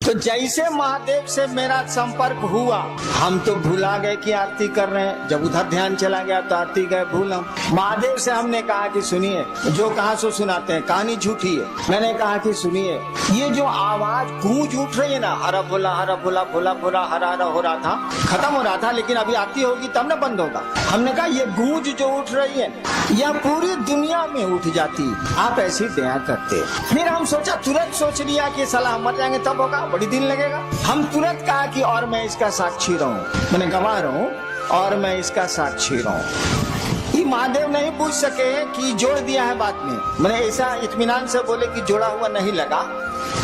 तो जैसे महादेव से मेरा संपर्क हुआ, हम तो भुला गए कि आरती कर रहे हैं। जब उधर ध्यान चला गया तो आरती गए भूल हम। महादेव से हमने कहा कि सुनिए, जो कहा सो सुनाते हैं, कहानी झूठी है। मैंने कहा कि सुनिए, ये जो आवाज गूंज उठ रही है ना, हरा भोला भोला भोला हरा हरा हो रहा था, खत्म हो रहा था, लेकिन अभी आरती होगी तब ना बंद होगा। हमने कहा ये गूंज जो उठ रही है यह पूरी दुनिया में उठ जाती, आप ऐसी दया करते। फिर हम सोचा, तुरंत सोच लिया कि साला मर जाएंगे तब होगा, बड़ी दिन लगेगा। हम तुरंत कहा कि और मैं इसका साक्षी रहूं, मैंने गवाह रहूं और मैं इसका साक्षी रहूं। ये महादेव नहीं पूछ सके कि जोड़ दिया है बाद में। मैंने ऐसा इत्मीनान से बोले कि जोड़ा हुआ नहीं लगा।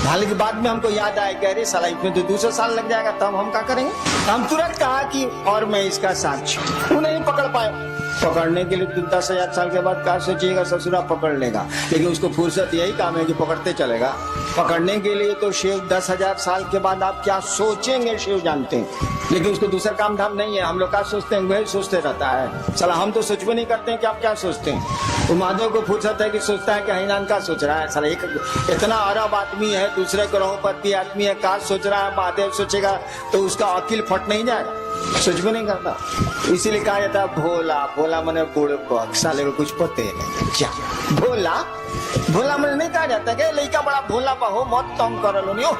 हालांकि बाद में हमको याद आया कि अरे साला इसमें तो 200 साल लग जाएगा, तब हम क्या करेंगे। हम तुरंत कहा कि और मैं इसका साक्षी। वो नहीं पकड़ पाए। पकड़ने के लिए 10,000 साल के बाद क्या सोचिएगा, ससुरा पकड़ लेगा, लेकिन उसको फुर्सत यही काम है कि पकड़ते चलेगा। पकड़ने के लिए तो शिव 10,000 साल के बाद आप क्या सोचेंगे शिव जानते हैं, लेकिन उसको दूसरा काम धाम नहीं है। हम लोग क्या सोचते हैं, वही सोचते रहता है। साला हम तो सोच भी नहीं करते हैं कि आप क्या सोचते हैं। तो महादेव को फुर्सत है कि सोचता है कि हईनान का सोच रहा है। साला एक इतना अरब आदमी है, दूसरे ग्रहों पर भी आदमी है, का सोच रहा है। महादेव सोचेगा तो उसका अकिल फट नहीं जाएगा, सोच भी नहीं करता। इसीलिए कहा जाता है भोला भोला मने बूढ़े बक, साले को कुछ पते नहीं। क्या भोला भोला मने नहीं कहा जाता कि लड़का बड़ा भोला हो, मत तंग कर लो।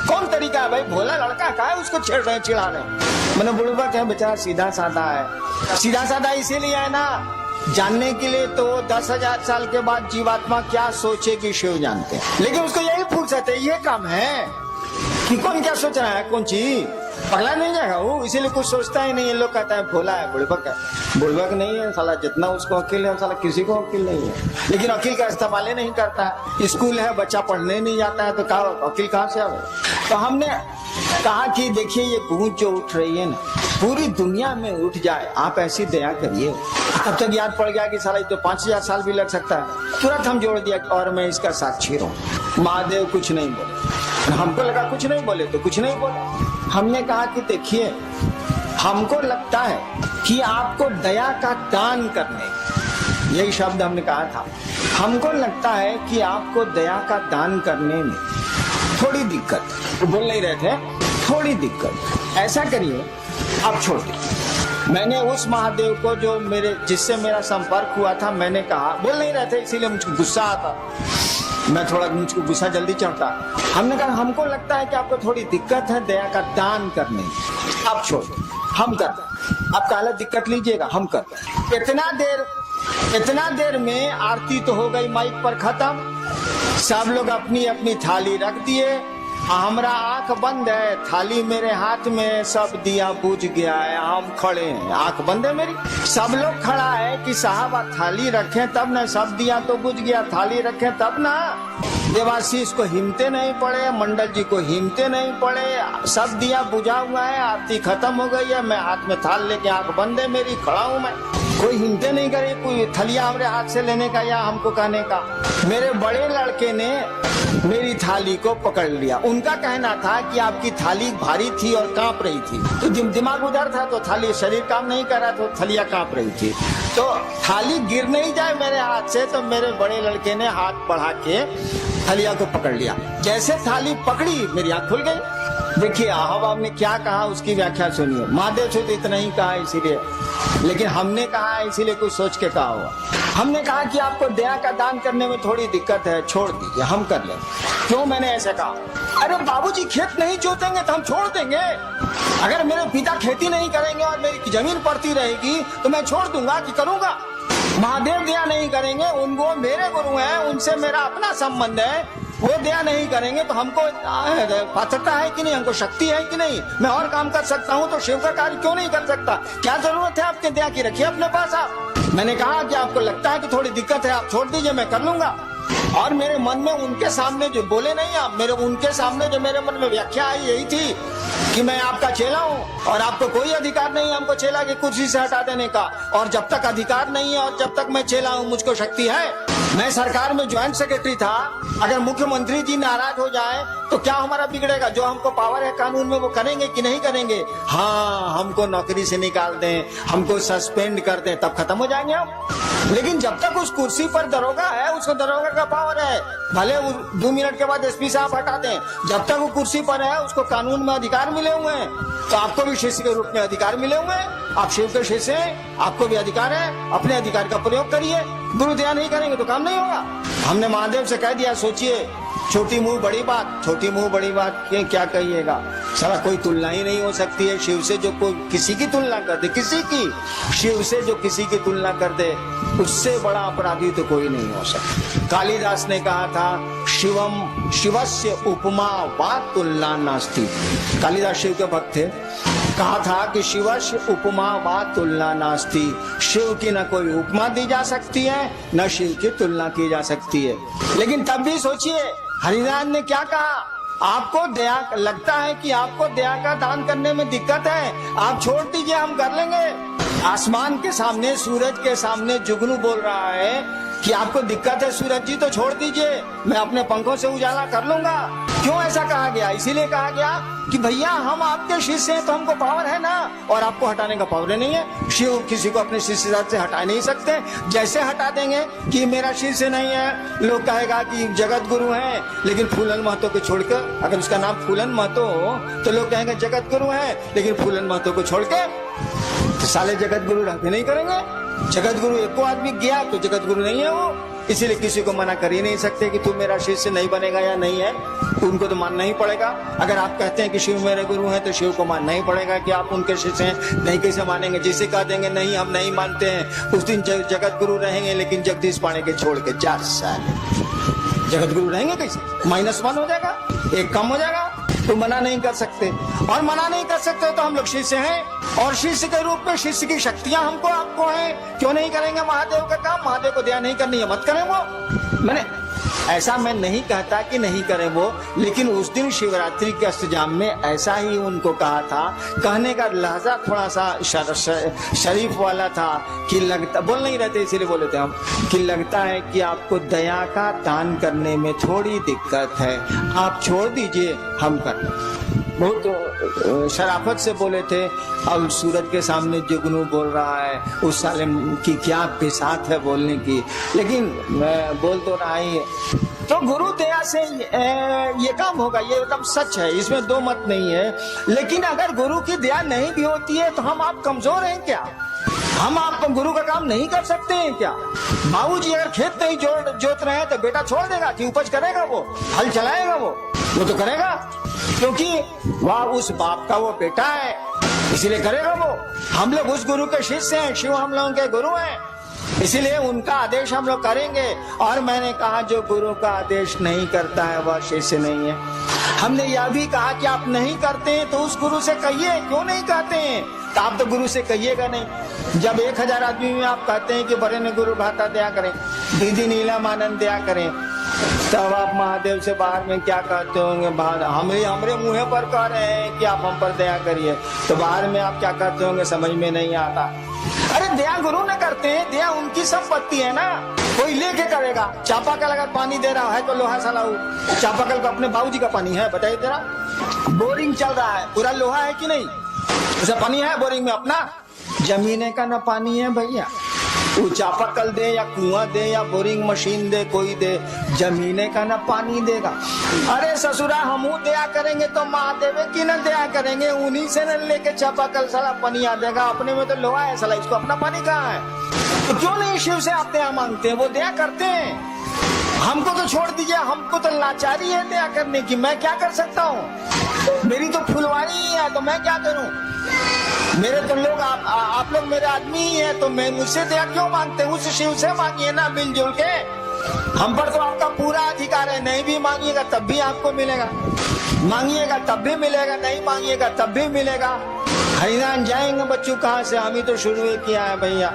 कौन तरीका है भाई, भोला लड़का का है, उसको छेड़ रहे चिढ़ा रहे। मैंने बूढ़े बक है बेचारा, सीधा साधा है। सीधा साधा इसीलिए है ना, जानने के लिए तो 10,000 साल के बाद जीवात्मा क्या सोचेगी शिव जानते हैं, लेकिन उसको यही फुर्सत है, ये काम है कि कौन क्या सोच रहा है, कौन चीज पगला नहीं जाएगा वो, इसीलिए कुछ सोचता ही नहीं। ये लोग कहता है भोला है, बुड़बक है। बुड़बक नहीं है साला, जितना उसको अकील है साला किसी को अकील नहीं है, लेकिन अकील का इस्तेमाल नहीं करता है। स्कूल है, बच्चा पढ़ने नहीं जाता है, तो कहा अकील कहाँ से आवे। तो हमने कहा कि देखिए ये गूंज जो उठ रही है ना, पूरी दुनिया में उठ जाए, आप ऐसी दया करिए। तब तक याद पड़ गया कि साला तो 5,000 साल भी लग सकता है। तुरंत हम जोड़ दिया और मैं इसका साक्षी रहूं। महादेव कुछ नहीं बोले, हमको लगा कुछ नहीं बोले तो कुछ नहीं बोले। हमने कहा कि देखिए, हमको लगता है कि आपको दया का दान करने, यही शब्द हमने कहा था, हमको लगता है कि आपको दया का दान करने में थोड़ी दिक्कत, वो बोल नहीं रहे थे, थोड़ी दिक्कत। ऐसा करिए, आप छोड़ दीजिए। मैंने उस महादेव को जो जिससे मेरा संपर्क हुआ था, मैंने कहा, बोल नहीं रहे थे इसीलिए मुझको गुस्सा आता, मुझको गुस्सा जल्दी चढ़ता। हमने कहा हमको लगता है कि आपको थोड़ी दिक्कत है दया का दान करने, आप छोड़, हम करते, आप काला दिक्कत लीजिएगा, हम करते। इतना देर में आरती तो हो गई माइक पर खत्म। सब लोग अपनी अपनी थाली रख दिए, हमारा आंख बंद है, थाली मेरे हाथ में, सब दिया बुझ गया है, हम खड़े हैं, आंख बंद है मेरी। सब लोग खड़ा है कि साहब आप थाली रखें तब ना, सब दिया तो बुझ गया, थाली रखें तब ना। देवाशीष को हिम्मते नहीं पड़े, मंडल जी को हिम्मते नहीं पड़े, सब दिया बुझा हुआ है, आरती खत्म हो गई है, मैं हाथ में थाल लेके, आंख बंद है मेरी, खड़ा हूं मैं। कोई हिम्मते नहीं करे कोई थलिया हमारे हाथ से लेने का या हमको कहने का। मेरे बड़े लड़के ने मेरी थाली को पकड़ लिया। उनका कहना था कि आपकी थाली भारी थी और कांप रही थी, तो दिमाग उधर था तो थाली, शरीर काम नहीं कर रहा तो थलिया कांप रही थी, तो थाली गिर नहीं जाए मेरे हाथ से, तो मेरे बड़े लड़के ने हाथ बढ़ा के थलिया को पकड़ लिया। जैसे थाली पकड़ी मेरी आंख खुल गई। देखिए अहबाब ने क्या कहा उसकी व्याख्या सुनिए। महादेव से तो इतना ही कहा इसीलिए, लेकिन हमने कहा इसीलिए कुछ सोच के कहा हुआ। हमने कहा कि आपको दया का दान करने में थोड़ी दिक्कत है, छोड़ दीजिए, हम कर लेंगे। क्यों मैंने ऐसे कहा? अरे बाबूजी खेत नहीं जोतेंगे तो हम छोड़ देंगे। अगर मेरे पिता खेती नहीं करेंगे और मेरी जमीन पड़ती रहेगी तो मैं छोड़ दूंगा कि करूंगा? महादेव दया नहीं करेंगे, उनको मेरे गुरु हैं, उनसे मेरा अपना संबंध है, वो दया नहीं करेंगे तो हमको पात्रता है कि नहीं, हमको शक्ति है कि नहीं, मैं और काम कर सकता हूँ तो शिव का कार्य क्यों नहीं कर सकता? क्या जरूरत है आपके दया की, रखिए अपने पास आप। मैंने कहा कि आपको लगता है कि थोड़ी दिक्कत है, आप छोड़ दीजिए, मैं कर लूंगा। और मेरे मन में उनके सामने जो बोले नहीं आप, उनके सामने जो मेरे मन में व्याख्या आई यही थी कि मैं आपका चेला हूँ और आपको कोई अधिकार नहीं हमको चेला की कुर्सी से हटा देने का, और जब तक अधिकार नहीं है और जब तक मैं चेला हूँ मुझको शक्ति है। मैं सरकार में ज्वाइंट सेक्रेटरी था। अगर मुख्यमंत्री जी नाराज हो जाए तो क्या हमारा बिगड़ेगा? जो हमको पावर है कानून में वो करेंगे कि नहीं करेंगे? हाँ, हमको नौकरी से निकाल दें, हमको सस्पेंड कर दें, तब खत्म हो जाएंगे हम। लेकिन जब तक उस कुर्सी पर दरोगा है, उसको दरोगा का पावर है, भले 2 मिनट के बाद एसपी साहब हटा दें, जब तक वो कुर्सी पर है उसको कानून में अधिकार मिले हुए हैं। तो आपको भी शिष्य के रूप में अधिकार मिले हुए हैं, आप शिव के शिष्य हैं, आपको भी अधिकार है, अपने अधिकार का प्रयोग करिए। गुरु दया नहीं करेंगे तो काम नहीं होगा। हमने महादेव से कह दिया, सोचिए, छोटी मुंह बड़ी बात, छोटी मुंह बड़ी बात के क्या कहिएगा? सारा कोई तुलना ही नहीं हो सकती है शिव से। जो कोई किसी की तुलना कर दे, किसी की, शिव से जो किसी की तुलना कर दे, उससे बड़ा अपराधी तो कोई नहीं हो सकता। कालिदास ने कहा था, शिवम शिवस्य उपमा वा तुलना नास्ति। कालिदास शिव के भक्त थे, कहा था कि शिवस्य उपमा वा तुलना नास्ति। शिव की न कोई उपमा दी जा सकती है, न शिव की तुलना की जा सकती है। लेकिन तब भी सोचिए, हरिनारायण ने क्या कहा? आपको दया लगता है कि आपको दया का दान करने में दिक्कत है, आप छोड़ दीजिए, हम कर लेंगे। आसमान के सामने, सूरज के सामने जुगनू बोल रहा है कि आपको दिक्कत है सूरज जी, तो छोड़ दीजिए, मैं अपने पंखों से उजाला कर लूंगा। क्यों ऐसा कहा गया? इसीलिए कहा गया कि भैया हम आपके शिष्य हैं तो हमको पावर है ना, और आपको हटाने का पावर नहीं है। शिव किसी को अपने शिष्य से हटा नहीं सकते। जैसे हटा देंगे कि मेरा शिष्य नहीं है, लोग कहेगा कि जगत गुरु है, लेकिन फूलन महतो को छोड़कर, अगर उसका नाम फूलन महतो हो तो लोग कहेंगे जगत गुरु है, लेकिन फूलन महतो को छोड़ के तो साले जगत गुरु रहते नहीं करेंगे। जगत गुरु एको आदमी गया तो जगत गुरु नहीं है वो। इसीलिए किसी को मना कर ही नहीं सकते कि तू मेरा शिष्य नहीं बनेगा या नहीं है, उनको तो मानना ही पड़ेगा। अगर आप कहते हैं कि शिव मेरे गुरु हैं तो शिव को मानना ही पड़ेगा कि आप उनके शिष्य हैं। नहीं कैसे मानेंगे? जिसे कह देंगे नहीं हम नहीं मानते हैं, उस दिन जगत गुरु रहेंगे, लेकिन जगदीश पांडे के छोड़ के 4 साल जगत गुरु रहेंगे कैसे? -1 हो जाएगा, 1 कम हो जाएगा। तो मना नहीं कर सकते, और मना नहीं कर सकते तो हम लोग शिष्य हैं, और शिष्य के रूप में शिष्य की शक्तियां हमको आपको हैं। क्यों नहीं करेंगे महादेव का काम? महादेव को दया नहीं करनी है, मत करें वो। मैंने ऐसा मैं नहीं कहता कि नहीं करें वो, लेकिन उस दिन शिवरात्रि के अष्टजाम में ऐसा ही उनको कहा था। कहने का लहजा थोड़ा सा शरीफ वाला था कि लगता, बोल नहीं रहते इसीलिए बोले थे हम, कि लगता है कि आपको दया का दान करने में थोड़ी दिक्कत है, आप छोड़ दीजिए, हम कर। बहुत शराफत से बोले थे। अब सूरज के सामने जुगनू बोल रहा है, उस साले की क्या बिसात है बोलने की, लेकिन मैं बोल तो रहा ही। तो गुरु दया से ये काम होगा, ये एकदम सच है, इसमें 2 मत नहीं है। लेकिन अगर गुरु की दया नहीं भी होती है तो हम आप कमजोर हैं क्या? हम आप गुरु का काम नहीं कर सकते हैं क्या? बाबूजी अगर खेत नहीं जोत रहे हैं तो बेटा छोड़ देगा कि उपज करेगा? वो हल चलाएगा, वो तो करेगा, क्योंकि वह उस बाप का वो बेटा है, इसीलिए करेगा वो। हम लोग उस गुरु के शिष्य हैं, शिव हम लोगों के गुरु हैं, इसीलिए उनका आदेश हम लोग करेंगे। और मैंने कहा जो गुरु का आदेश नहीं करता है वह शिष्य नहीं है। हमने यह भी कहा कि आप नहीं करते हैं तो उस गुरु से कहिए, क्यों नहीं कहते हैं? तो आप तो गुरु से कहिएगा नहीं। जब 1000 आदमी में आप कहते हैं कि बड़े ने गुरु भाता दया करें, दीदी नीलम आनंद दया करें, तब आप महादेव से बाहर में क्या कहते होंगे? हमरे मुँह पर कह रहे हैं कि आप हम पर दया करिए, तो बाहर में आप क्या कहते होंगे? समझ में नहीं आता। अरे दया गुरु ने करते हैं, दया उनकी संपत्ति है ना, कोई लेके करेगा। चापाकल अगर पानी दे रहा है तो लोहा सलाऊ, चापाकल का अपने बाबूजी का पानी है, बताइए जरा। बोरिंग चल रहा है, पूरा लोहा है कि नहीं? उसे पानी है बोरिंग में अपना? जमीने का ना पानी है भैया, वो चापाकल दे या कुआं दे या बोरिंग मशीन दे, कोई दे, जमीने का ना पानी देगा। अरे ससुरा हमू दया करेंगे तो महादेव की न दया करेंगे, उन्हीं से न लेके चापाकल साला पानी आ देगा। अपने में तो लोहा है साला, इसको अपना पानी कहाँ है? तो क्यों नहीं शिव से आप दया मांगते हैं? वो दया करते हैं। हमको तो छोड़ दीजिए, हमको तो लाचारी है दया करने की, मैं क्या कर सकता हूँ? मेरी तो फुलवारी ही है, तो मैं क्या करूँ? मेरे तो लोग आप लोग मेरे आदमी ही है, तो मैं मुझसे दया क्यों मांगते हैं? उस शिव से मांगिए ना मिलजुल के। हम पर तो आपका पूरा अधिकार है, नहीं भी मांगिएगा तब भी आपको मिलेगा, मांगिएगा तब भी मिलेगा, नहीं मांगिएगा तब भी मिलेगा। हरिनाम जाएंगे बच्चों कहाँ से? हम ही तो शुरू किया है भैया।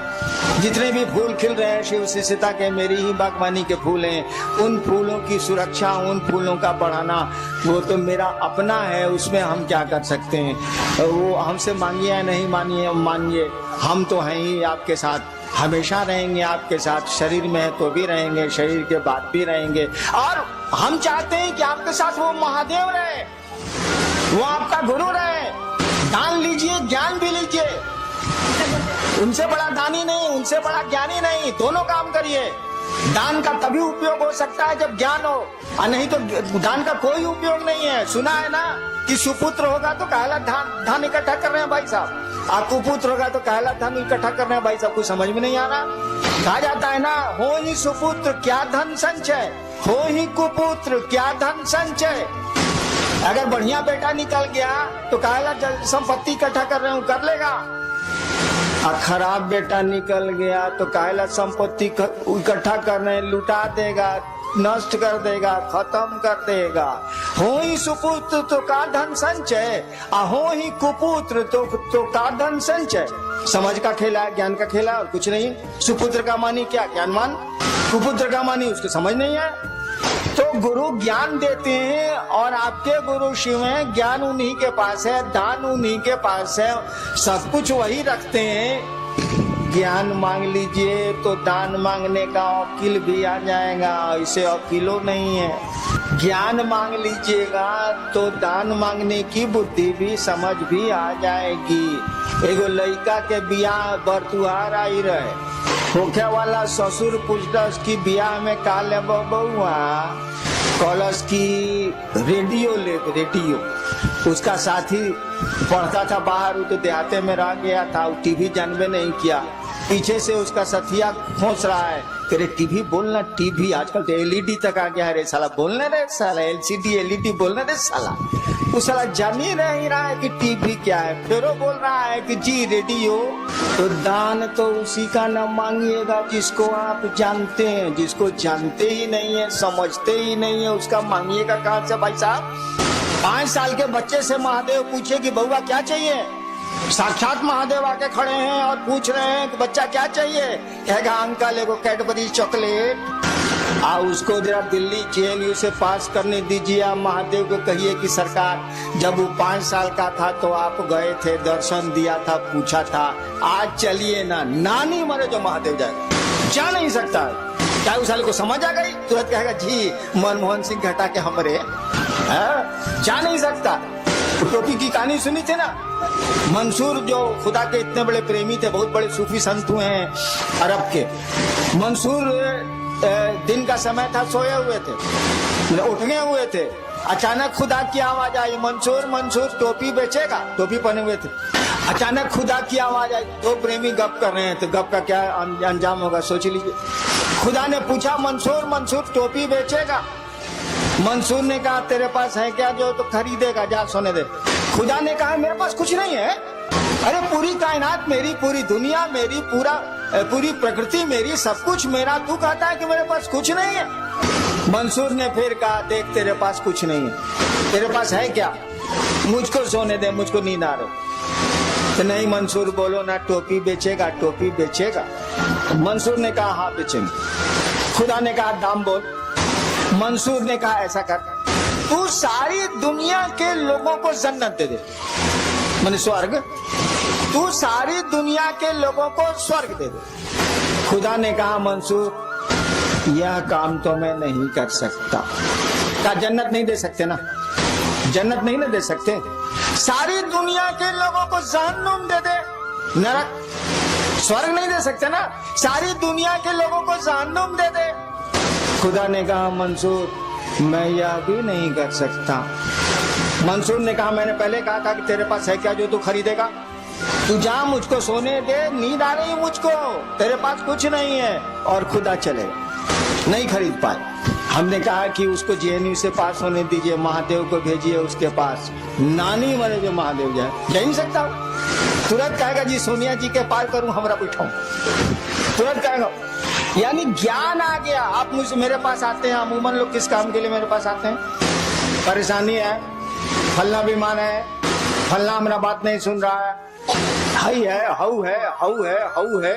जितने भी फूल खिल रहे हैं शिव शिष्यता के, मेरी ही बागवानी के फूल हैं। उन फूलों की सुरक्षा, उन फूलों का बढ़ाना वो तो मेरा अपना है, उसमें हम क्या कर सकते हैं? वो हमसे मांगिए या नहीं मानिए, हम तो हैं ही आपके साथ। हमेशा रहेंगे आपके साथ, शरीर में है तो भी रहेंगे, शरीर के बाद भी रहेंगे। और हम चाहते हैं कि आपके साथ वो महादेव रहे, वो आपका गुरु रहे। दान लीजिए, ज्ञान भी लीजिए। उनसे बड़ा दानी नहीं, उनसे बड़ा ज्ञानी नहीं, दोनों काम करिए। दान का तभी उपयोग हो सकता है जब ज्ञान हो, और नहीं तो दान का कोई उपयोग नहीं है। सुना है ना कि सुपुत्र होगा तो काला धान इकट्ठा कर रहे हैं भाई साहब, आप कुपुत्र होगा तो काला धन इकट्ठा कर रहे हैं भाई साहब। कुछ समझ में नहीं आ रहा। कहा जाता है ना, हो ही सुपुत्र क्या धन संचय, हो ही कुपुत्र क्या धन संचय। अगर बढ़िया बेटा निकल गया तो काला संपत्ति इकट्ठा कर रहे हूँ, कर लेगा। और खराब बेटा निकल गया तो काला संपत्ति इकट्ठा कर रहे हैं, लुटा देगा, नष्ट कर देगा, खत्म कर देगा। हो ही सुपुत्र तो का धन संचय, हो ही कुपुत्र तो का धन संचय। समझ का खेला है, ज्ञान का खेला और कुछ नहीं। सुपुत्र का मानी क्या? ज्ञानवान। कुपुत्र का मानी उसको समझ नहीं है। तो गुरु ज्ञान देते हैं और आपके गुरु शिव हैं, ज्ञान उन्हीं के पास है, दान उन्हीं के पास है, सब कुछ वही रखते हैं। ज्ञान मांग लीजिए तो दान मांगने का वकील भी आ जाएगा, इसे वकीलो नहीं है। ज्ञान मांग लीजिएगा तो दान मांगने की बुद्धि भी, समझ भी आ जाएगी। एगो लड़का के बियाह बरतुहार आई रहे, होखे वाला ससुर पूछलस की बियाह में का ले बउआ, कॉलस की रेडियो ले, रेडियो। उसका साथी पढ़ता था बाहर, वो तो देहाते में रह गया था, वो टीवी जानबे नहीं किया। पीछे से उसका साथिया खोस रहा है, तेरे टीवी बोलना, टीवी आजकल तो एलईडी तक आ गया है रे साला, बोलने रे साला, एलसीडी एलईडी बोलने रे साला। वो साला जान ही नहीं रहा है कि टीवी क्या है, फिर वो बोल रहा है कि जी रेडियो। तो दान तो उसी का न मांगिएगा जिसको आप जानते हैं, जिसको जानते ही नहीं है, समझते ही नहीं है, उसका मांगिएगा कहाँ से भाई साहब। 5 साल के बच्चे से महादेव पूछे कि बउआ क्या चाहिए, साक्षात महादेव आके खड़े हैं और पूछ रहे हैं कि बच्चा क्या चाहिए, कहेगा अंकल एगो कैडबरी चॉकलेट। उसको जरा दिल्ली जेएनयू से पास करने दीजिए। आप महादेव को कहिए कि सरकार जब वो 5 साल का था तो आप गए थे, दर्शन दिया था, पूछा था, आज चलिए ना, नानी मरे जो महादेव जाए, जा नहीं सकता। क्या उस साल को समझ आ गई? तुरंत कहेगा जी मनमोहन सिंह हटा के हमरे, जा नहीं सकता। टोपी की कहानी सुनी थी ना, मंसूर जो खुदा के इतने बड़े प्रेमी थे, बहुत बड़े सूफी संत हुए हैं अरब के। मंसूर दिन का समय था, सोए हुए थे, उठने हुए थे, अचानक खुदा की आवाज आई, मंसूर मंसूर टोपी बेचेगा, टोपी पहने हुए थे। अचानक खुदा की आवाज आई, दो प्रेमी गप कर रहे हैं, तो गप का क्या अंजाम होगा सोच लीजिए। खुदा ने पूछा मंसूर मंसूर टोपी बेचेगा? मंसूर ने कहा तेरे पास है क्या जो तो खरीदेगा, जा सोने दे। खुदा ने कहा मेरे पास कुछ नहीं है। अरे पूरी कायनात मेरी, पूरी दुनिया मेरी, पूरी प्रकृति मेरी, सब कुछ मेरा, तू कहता है कि मेरे पास कुछ नहीं है। मंसूर ने फिर कहा देख तेरे पास कुछ नहीं है, तेरे पास है क्या? मुझको सोने दे, मुझको नींद आ रही। तो नहीं मंसूर बोलो ना, टोपी बेचेगा, टोपी बेचेगा? मंसूर ने कहा हाँ बेचेंगे। खुदा ने कहा दाम बोल। मंसूर ने कहा ऐसा कर, तू सारी दुनिया के लोगों को जन्नत दे दे, माने स्वर्ग, तू सारी दुनिया के लोगों को स्वर्ग दे दे। खुदा ने कहा मंसूर यह काम तो मैं नहीं कर सकता। क्या जन्नत नहीं दे सकते ना? जन्नत नहीं ना दे सकते, सारी दुनिया के लोगों को जहन्नुम दे दे, नरक, स्वर्ग नहीं दे सकते ना, सारी दुनिया के लोगों को जहन्नुम दे दे। खुदा ने कहा मंसूर मैं यह भी नहीं कर सकता। मंसूर ने कहा मैंने पहले कहा था कि तेरे पास है क्या जो तू खरीदेगा? तू जा, मुझको सोने दे, नींद आ रही मुझको, तेरे पास कुछ नहीं है। और खुदा चले, नहीं खरीद पाए। हमने कहा कि उसको जेएनयू से पास होने दीजिए, महादेव को भेजिए उसके पास, नानी मरे जो महादेव जाए, जा नहीं सकता। तुरंत कहेगा जी सोनिया जी के पार करूं, हमरा बैठाऊं, तुरंत कहेगा। यानी ज्ञान आ गया। आप मुझसे मेरे पास आते हैं, अमूमन लोग किस काम के लिए मेरे पास आते हैं? परेशानी है, फलना बीमार है, फलना मेरा बात नहीं सुन रहा है, हाई है, हाउ है, हाउ है, हाउ है,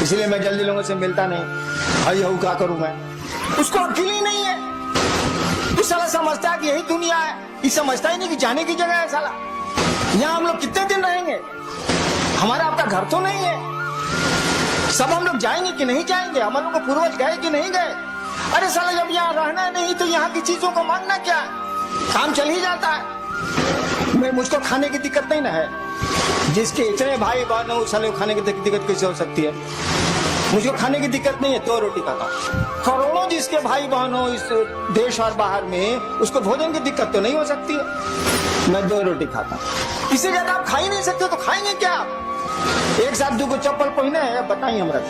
इसलिए मैं जल्दी लोगों से मिलता नहीं। हाई हाउ क्या करूं मैं? उसको अकेले ही नहीं है। इस साला समझता है कि यही दुनिया है, ये समझता ही नहीं कि जाने की जगह है। साला यहाँ हम लोग कितने दिन रहेंगे? हमारा आपका घर तो नहीं है। सब हम लोग जाएंगे कि नहीं जाएंगे? हम लोग को पूर्वज गए कि नहीं गए? अरे साला जब यहाँ रहना नहीं तो यहाँ की चीजों को मांगना क्या? काम चल ही जाता है। मुझको खाने की दिक्कत नहीं ना है। जिसके इतने भाई बहन हो साले खाने की दिक्कत कैसे हो सकती है? मुझको खाने की दिक्कत नहीं है, 2 रोटी खाता हूँ। करोड़ों जिसके भाई बहन हो इस देश और बाहर में, उसको भोजन की दिक्कत तो नहीं हो सकती है। मैं 2 रोटी खाता हूँ। इससे ज्यादा आप खा ही नहीं सकते तो खाएंगे क्या? एक साथ 2 चप्पल पहने है, बताइए हमरा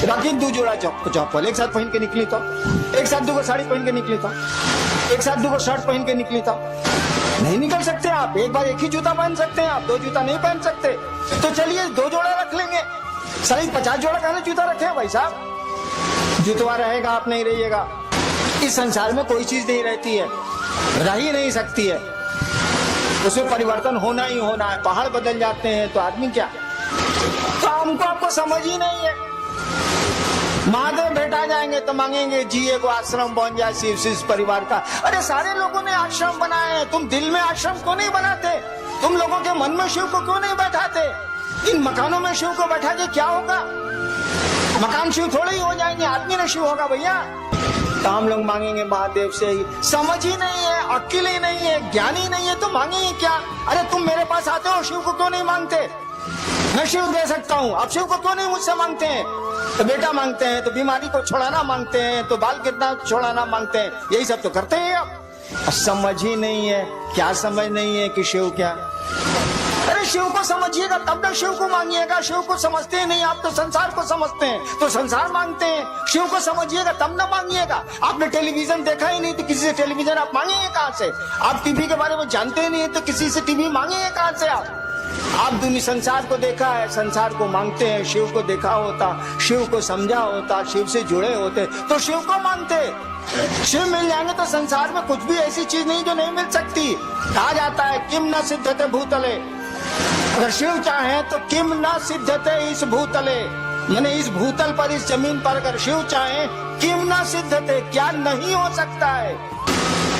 राखी 2 जोड़ा चप्पल एक साथ पहन के निकली तो, एक साथ 2 साड़ी पहन के निकली तो, एक साथ 2 शर्ट पहन के निकली तो नहीं निकल सकते आप। एक बार एक ही जूता पहन सकते हैं आप, 2 जूता नहीं पहन सकते। तो चलिए 2 जोड़ा रख लेंगे। सारी 50 जोड़ा कहने जूता रखे हैं भाई साहब। जूतवा रहेगा, आप नहीं रहिएगा। इस संसार में कोई चीज नहीं रहती है, रह ही नहीं सकती है, उसमें परिवर्तन होना ही होना है। पहाड़ बदल जाते हैं तो आदमी क्या? तो हमको आपको समझ ही नहीं है। महादेव भेटा जाएंगे तो मांगेंगे जी एगो आश्रम बन जाए शिव परिवार का। अरे सारे लोगों ने आश्रम बनाए हैं, तुम दिल में आश्रम क्यों नहीं बनाते? तुम लोगों के मन में शिव को क्यों नहीं बैठाते? इन मकानों में शिव को बैठा के क्या होगा? मकान शिव थोड़े ही हो जाएंगे, आदमी ने शिव होगा भैया। तो हम लोग मांगेंगे महादेव से ही। समझ ही नहीं है, अक्ल ही नहीं है, ज्ञान ही नहीं है तो मांगेंगे क्या? अरे तुम मेरे पास आते हो, शिव को क्यों नहीं मांगते? मैं शिव दे सकता हूँ, आप शिव को क्यों नहीं मुझसे मांगते हैं? तो बेटा मांगते हैं, तो बीमारी को छुड़ाना मांगते हैं, तो बाल गिरना छुड़ाना मांगते हैं, यही सब तो करते हैं आप। समझ ही नहीं है, क्या समझ नहीं है कि शिव क्या? अरे शिव को समझिएगा तब ना शिव को मांगिएगा। शिव को समझते ही नहीं आप, तो संसार को समझते हैं तो संसार मांगते हैं। शिव को समझिएगा तब ना मांगिएगा। आपने टेलीविजन देखा ही नहीं तो किसी से टेलीविजन आप मांगेंगे कहाँ से? आप टीवी के बारे में जानते ही नहीं तो किसी से टीवी मांगेंगे कहाँ से आप दुनिया संसार को देखा है, संसार को मांगते हैं। शिव को देखा होता, शिव को समझा होता, शिव से जुड़े होते तो शिव को मांगते। शिव मिल जाएंगे तो संसार में कुछ भी ऐसी चीज नहीं जो नहीं मिल सकती। कहा जाता है किम न सिद्धते भूतले, अगर शिव चाहे तो किम न सिद्धते इस भूतले, यानी इस भूतल पर, इस जमीन पर अगर शिव चाहे किम न सिद्धते, क्या नहीं हो सकता है?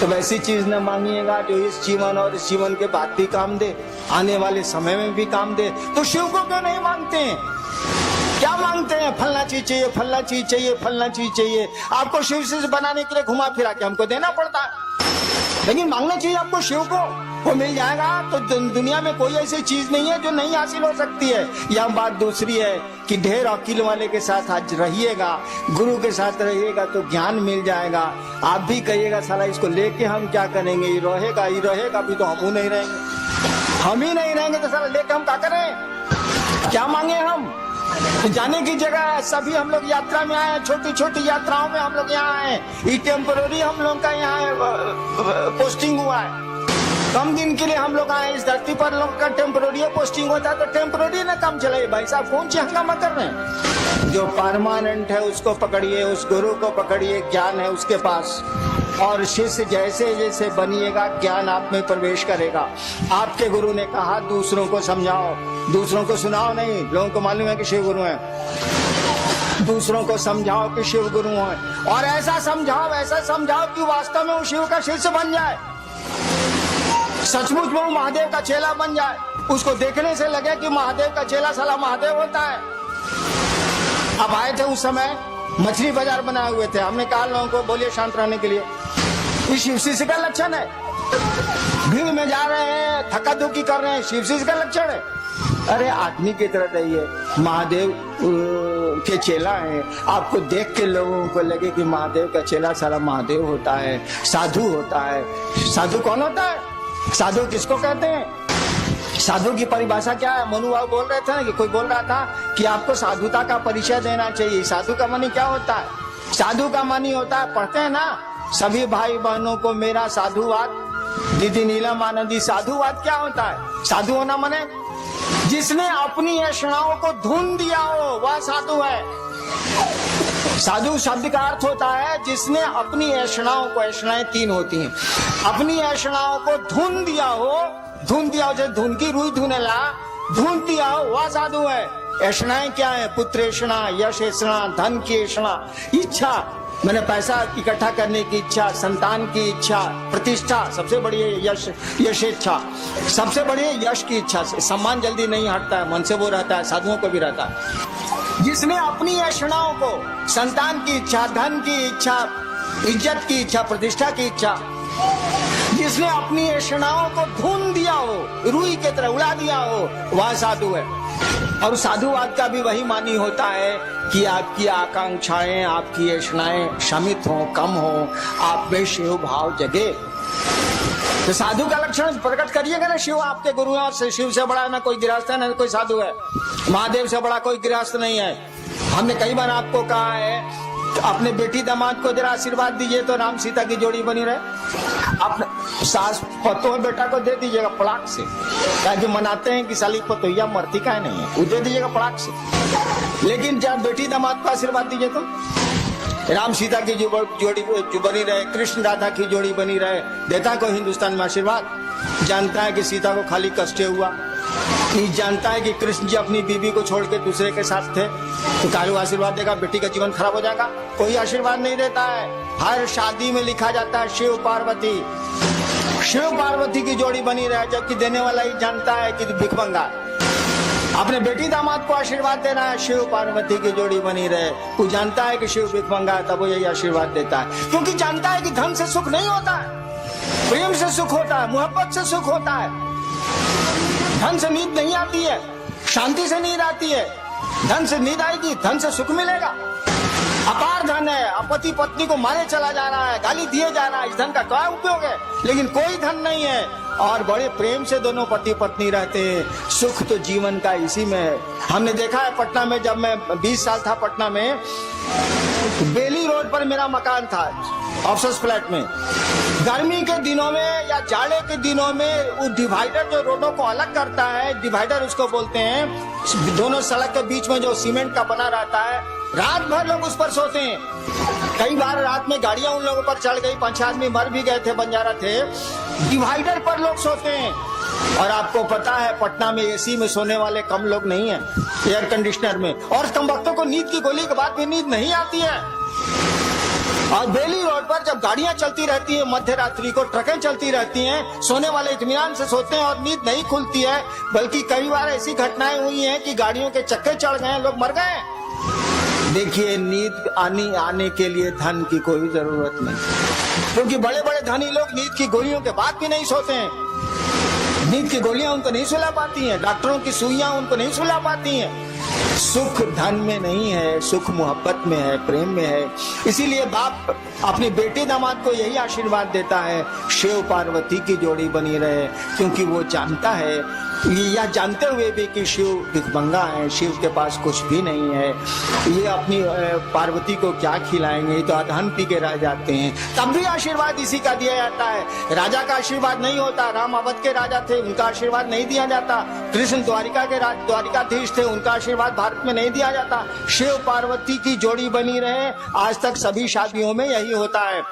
तो वैसी चीज न मांगिएगा जो इस जीवन और इस जीवन के बाद भी काम दे, आने वाले समय में भी काम दे। तो शिव को क्यों नहीं मांगते हैं? क्या मांगते हैं? फलना चीज चाहिए, फलना चीज चाहिए, फलना चीज चाहिए। आपको शिव से बनाने के लिए घुमा फिरा के हमको देना पड़ता है, लेकिन मांगना चाहिए आपको शिव को, वो मिल जाएगा। तो दुनिया में कोई ऐसी चीज नहीं है जो नहीं हासिल हो सकती है। यह बात दूसरी है कि ढेर अकील वाले के साथ आज रहिएगा, गुरु के साथ रहिएगा तो ज्ञान मिल जाएगा। आप भी कहिएगा साला इसको लेके हम क्या करेंगे, ये रहेगा भी तो हम नहीं रहेंगे, हम ही नहीं रहेंगे तो साला लेके हम क्या करें? क्या मांगे हम? जाने की जगह है, सभी हम लोग यात्रा में आए, छोटी छोटी यात्राओं में हम लोग यहाँ आए। ये टेम्पोररी हम लोग का यहाँ पोस्टिंग हुआ है, कम दिन के लिए हम लोग आए इस धरती पर। लोग का टेम्पोररी पोस्टिंग होता है तो टेम्पोररी ना काम चलाइए भाई साहब, कौन सी हंगामा कर रहे हैं? जो परमानेंट है उसको पकड़िए, उस गुरु को पकड़िए, ज्ञान है उसके पास। और शिष्य जैसे जैसे बनिएगा ज्ञान आप में प्रवेश करेगा। आपके गुरु ने कहा दूसरों को समझाओ, दूसरों को सुनाओ नहीं। लोगों को मालूम है कि शिव गुरु हैं, दूसरों को समझाओ कि शिव गुरु हैं, और ऐसा समझाओ कि वास्तव में वो शिव का शिष्य बन जाए, सचमुच में वो महादेव का चेला बन जाए। उसको देखने से लगे कि महादेव का चेला साला महादेव होता है। अब आए थे उस समय, मछली बाजार बनाए हुए थे, हमने कहा लोगों को बोलिए शांत रहने के लिए, शिव शिष्य का लक्षण है। भीड़ में जा रहे हैं, थका दुखी कर रहे हैं, शिव शिष्य का लक्षण है। अरे आदमी की तरह रहिए, महादेव के चेला है। आपको देख के लोगों को लगे कि महादेव का चेला साला महादेव होता है, साधु होता है। साधु कौन होता है? साधु किसको कहते हैं? साधु की परिभाषा क्या है? मनु बाबू बोल रहे थे ना, कि कोई बोल रहा था कि आपको साधुता का परिचय देना चाहिए। साधु का मानी क्या होता है? साधु का मानी होता है, पढ़ते हैं ना सभी भाई बहनों को मेरा साधुवाद। दीदी नीलम आनंदी, साधुवाद क्या होता है? साधु होना माने जिसने अपनी ऐषणाओं को धुन दिया हो वह साधु है। साधु शब्द का अर्थ होता है जिसने अपनी ऐषणाओं को, ऐषणाएं 3 होती हैं, अपनी ऐषणाओं को धुन दिया हो जैसे धुन की रुई धुनेला, धुन दिया हो वह साधु है। ऐषणाएं क्या है? पुत्र ऐषणा, यश ऐषणा, धन की ऐषणा, इच्छा मैंने पैसा इकट्ठा करने की इच्छा, संतान की इच्छा, प्रतिष्ठा, सबसे बड़ी है यश इच्छा, सबसे बड़ी है यश की इच्छा। से सम्मान जल्दी नहीं हटता है, मन से वो रहता है, साधुओं को भी रहता है। जिसने अपनी ऐषणाओं को, संतान की इच्छा, धन की इच्छा, इज्जत की इच्छा, प्रतिष्ठा की इच्छा, जिसने अपनी ऐषणाओं को भून दिया हो, रुई की तरह उड़ा दिया हो, वह साधु है। और साधुवाद का भी वही मानी होता है कि आपकी आकांक्षाएं, आपकी ऐषणाएं शमित हो, कम हो, आप में शिव भाव जगे। तो साधु का लक्षण प्रकट करिएगा ना। शिव आपके गुरु हैं और शिव से बड़ा ना कोई गृहस्थ है ना कोई साधु है। महादेव से बड़ा कोई गृहस्थ नहीं है। हमने कई बार आपको कहा है अपने बेटी दामाद को जरा आशीर्वाद दीजिए तो राम सीता की जोड़ी बनी रहे। अपने सास पतोह बेटा को दे दीजिएगा पड़ाक से, ताकि मनाते हैं कि साली पतोहिया मरती का नहीं है, वो दे दीजिएगा पड़ाक से। लेकिन जब बेटी दामाद को आशीर्वाद दीजिए तो राम सीता की जोड़ी बनी रहे, कृष्ण राधा की जोड़ी बनी रहे। देता को हिंदुस्तान में आशीर्वाद। जानता है कि सीता को खाली कष्ट हुआ, जानता है कि कृष्ण जी अपनी बीबी को छोड़ के दूसरे के साथ थे, तो कालू आशीर्वाद देगा बेटी का जीवन खराब हो जाएगा? कोई आशीर्वाद नहीं देता है। हर शादी में लिखा जाता है शिव पार्वती, शिव पार्वती की जोड़ी बनी रहे, जबकि देने वाला ही जानता है कि भिखमंगा। अपने बेटी दामाद को आशीर्वाद देना है शिव पार्वती की जोड़ी बनी रहे, वो जानता है कि शिव भिखमंगा है, तब वो यही आशीर्वाद देता है। क्योंकि जानता है कि धन से सुख नहीं होता है, प्रेम से सुख होता है, मोहब्बत से सुख होता है। धन से नींद नहीं आती है, शांति से नींद आती है। धन से नींद आएगी, धन से सुख मिलेगा। अपार धन है, पति पत्नी को मारे चला जा रहा है, गाली दिए जा रहा है, इस धन का क्या उपयोग है? लेकिन कोई धन नहीं है और बड़े प्रेम से दोनों पति पत्नी रहते हैं। सुख तो जीवन का इसी में है। हमने देखा है पटना में, जब मैं 20 साल था पटना में, बेली रोड पर मेरा मकान था, ऑफिस फ्लैट में। गर्मी के दिनों में या जाड़े के दिनों में वो डिवाइडर जो रोडों को अलग करता है, डिवाइडर उसको बोलते हैं, दोनों सड़क के बीच में जो सीमेंट का बना रहता है, रात भर लोग उस पर सोते हैं। कई बार रात में गाड़ियां उन लोगों पर चढ़ गई, 5 आदमी मर भी गए थे, बंजारा थे। डिवाइडर पर लोग सोते हैं। और आपको पता है पटना में एसी में सोने वाले कम लोग नहीं है, एयर कंडीशनर में। और कम वक्तों को नींद की गोली के बाद भी नींद नहीं आती है। और बेली रोड पर जब गाड़ियां चलती रहती है, मध्य रात्रि को ट्रकें चलती रहती हैं, सोने वाले इत्मीनान से सोते हैं और नींद नहीं खुलती है। बल्कि कई बार ऐसी घटनाएं हुई हैं कि गाड़ियों के चक्के चढ़ गए, लोग मर गए। देखिए, नींद आने के लिए धन की कोई जरूरत नहीं, क्योंकि बड़े बड़े धनी लोग नींद की गोलियों के बाद भी नहीं सोते हैं। नींद की गोलियां उनको नहीं सुला पाती हैं, डॉक्टरों की सुइयां उनको नहीं सुला पाती हैं। सुख धन में नहीं है, सुख मोहब्बत में है, प्रेम में है। इसीलिए बाप अपने बेटे दामाद को यही आशीर्वाद देता है, शिव पार्वती की जोड़ी बनी रहे, क्योंकि वो जानता है, यह जानते हुए भी कि शिव भिखमंगा है, शिव के पास कुछ भी नहीं है, ये अपनी पार्वती को क्या खिलाएंगे, तो अधन पी के रह जाते हैं। तब भी आशीर्वाद इसी का दिया जाता है। राजा का आशीर्वाद नहीं होता। राम अवध के राजा थे, उनका आशीर्वाद नहीं दिया जाता। कृष्ण द्वारिका के द्वारिकाधीश थे, उनका आशीर्वाद भारत में नहीं दिया जाता। शिव पार्वती की जोड़ी बनी रहे, आज तक सभी शादियों में यही होता है।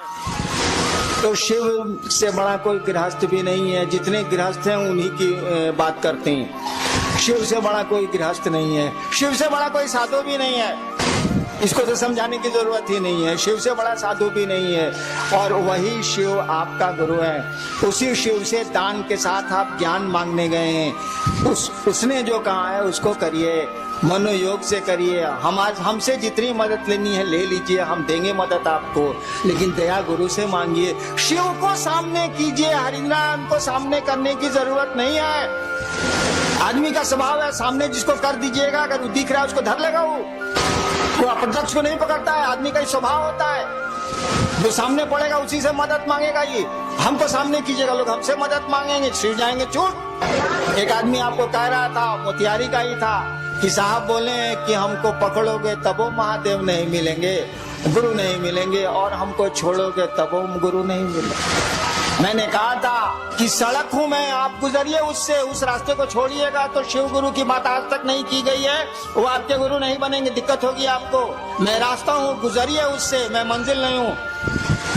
तो शिव से बड़ा कोई गृहस्थ भी नहीं है। जितने गृहस्थ हैं उन्हीं की बात करते हैं। शिव से बड़ा कोई गृहस्थ नहीं है, शिव से बड़ा कोई साधु भी नहीं है। इसको तो समझाने की जरूरत ही नहीं है। शिव से बड़ा साधु भी नहीं है, और वही शिव आपका गुरु है। उसी शिव से दान के साथ आप ज्ञान मांगने गए हैं। उसने जो कहा है उसको करिए, मनोयोग से करिए। हमसे जितनी मदद लेनी है ले लीजिए, हम देंगे मदद आपको, लेकिन दया गुरु से मांगिए। शिव को सामने कीजिए, हरिनाम को सामने करने की जरूरत नहीं है। आदमी का स्वभाव है, सामने जिसको कर दीजिएगा, अगर वो दिख रहा है उसको धर लेगा। वो अप्रत्यक्ष को नहीं पकड़ता है, आदमी का ही स्वभाव होता है। जो सामने पड़ेगा उसी से मदद मांगेगा। ये हमको सामने कीजिएगा, लोग हमसे मदद मांगेंगे, छिड़ जाएंगे चूट। एक आदमी आपको कह रहा था, मोतिहारी का ही था, कि साहब बोले कि हमको पकड़ोगे तब वो महादेव नहीं मिलेंगे, गुरु नहीं मिलेंगे, और हमको छोड़ोगे तब वो गुरु नहीं मिलेंगे। मैंने कहा था कि सड़क हूं मैं, आप गुजरिए उससे, उस रास्ते को छोड़िएगा तो शिव गुरु की बात आज तक नहीं की गई है, वो आपके गुरु नहीं बनेंगे, दिक्कत होगी आपको। मैं रास्ता हूँ, गुजरिए उससे, मैं मंजिल नहीं हूँ।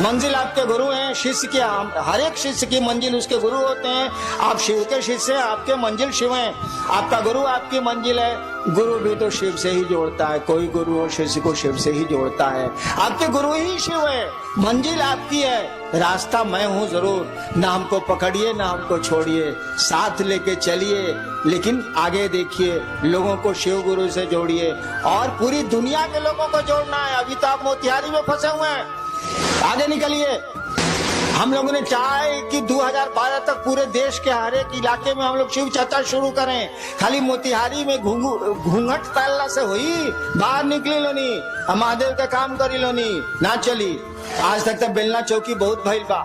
मंजिल आपके गुरु हैं, शिष्य की हर एक शिष्य की मंजिल उसके गुरु होते हैं। आप शिव के शिष्य हैं, आपके मंजिल शिव हैं। आपका गुरु आपकी मंजिल है। गुरु भी तो शिव से ही जोड़ता है, कोई गुरु और शिष्य को शिव से ही जोड़ता है। आपके गुरु ही शिव है, मंजिल आपकी है, रास्ता मैं हूं जरूर। ना हमको पकड़िए ना हमको छोड़िए, साथ लेके चलिए, लेकिन आगे देखिए, लोगों को शिव गुरु से जोड़िए और पूरी दुनिया के लोगों को जोड़ना है। अभी तो आप मोतिहारी में फंसे हुए हैं, आगे निकलिए। हम लोगों ने चाहा है कि 2012 तक पूरे देश के हर एक इलाके में हम लोग शिव चर्चा शुरू करें। खाली मोतिहारी में घूंघट तल्ला से हुई, बाहर निकली लोनी, महादेव का काम करी लोनी ना चली। आज तक तो बेलना चौकी बहुत भइल बा,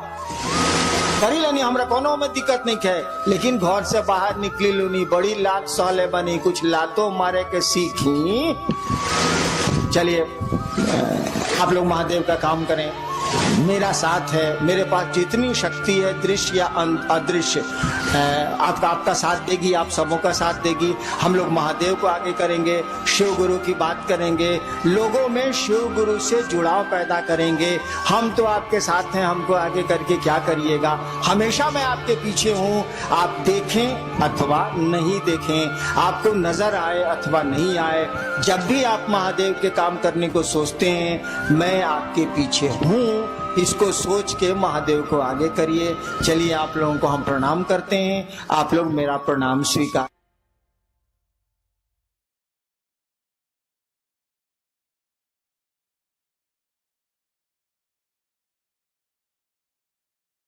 करी लोनी, हमरा कोनो में दिक्कत नहीं है, लेकिन घर से बाहर निकली लोनी, बड़ी लात सहले बनी, कुछ लातों मारे के सीखी। चलिए आप लोग महादेव का काम करें, मेरा साथ है, मेरे पास जितनी शक्ति है दृश्य या अदृश्य आपका साथ देगी, आप सबों का साथ देगी। हम लोग महादेव को आगे करेंगे, शिव गुरु की बात करेंगे, लोगों में शिव गुरु से जुड़ाव पैदा करेंगे। हम तो आपके साथ हैं, हमको आगे करके क्या करिएगा, हमेशा मैं आपके पीछे हूँ। आप देखें अथवा नहीं देखें, आपको नजर आए अथवा नहीं आए, जब भी आप महादेव के काम करने को सोचते हैं मैं आपके पीछे हूँ, इसको सोच के महादेव को आगे करिए। चलिए आप लोगों को हम प्रणाम करते हैं, आप लोग मेरा प्रणाम स्वीकार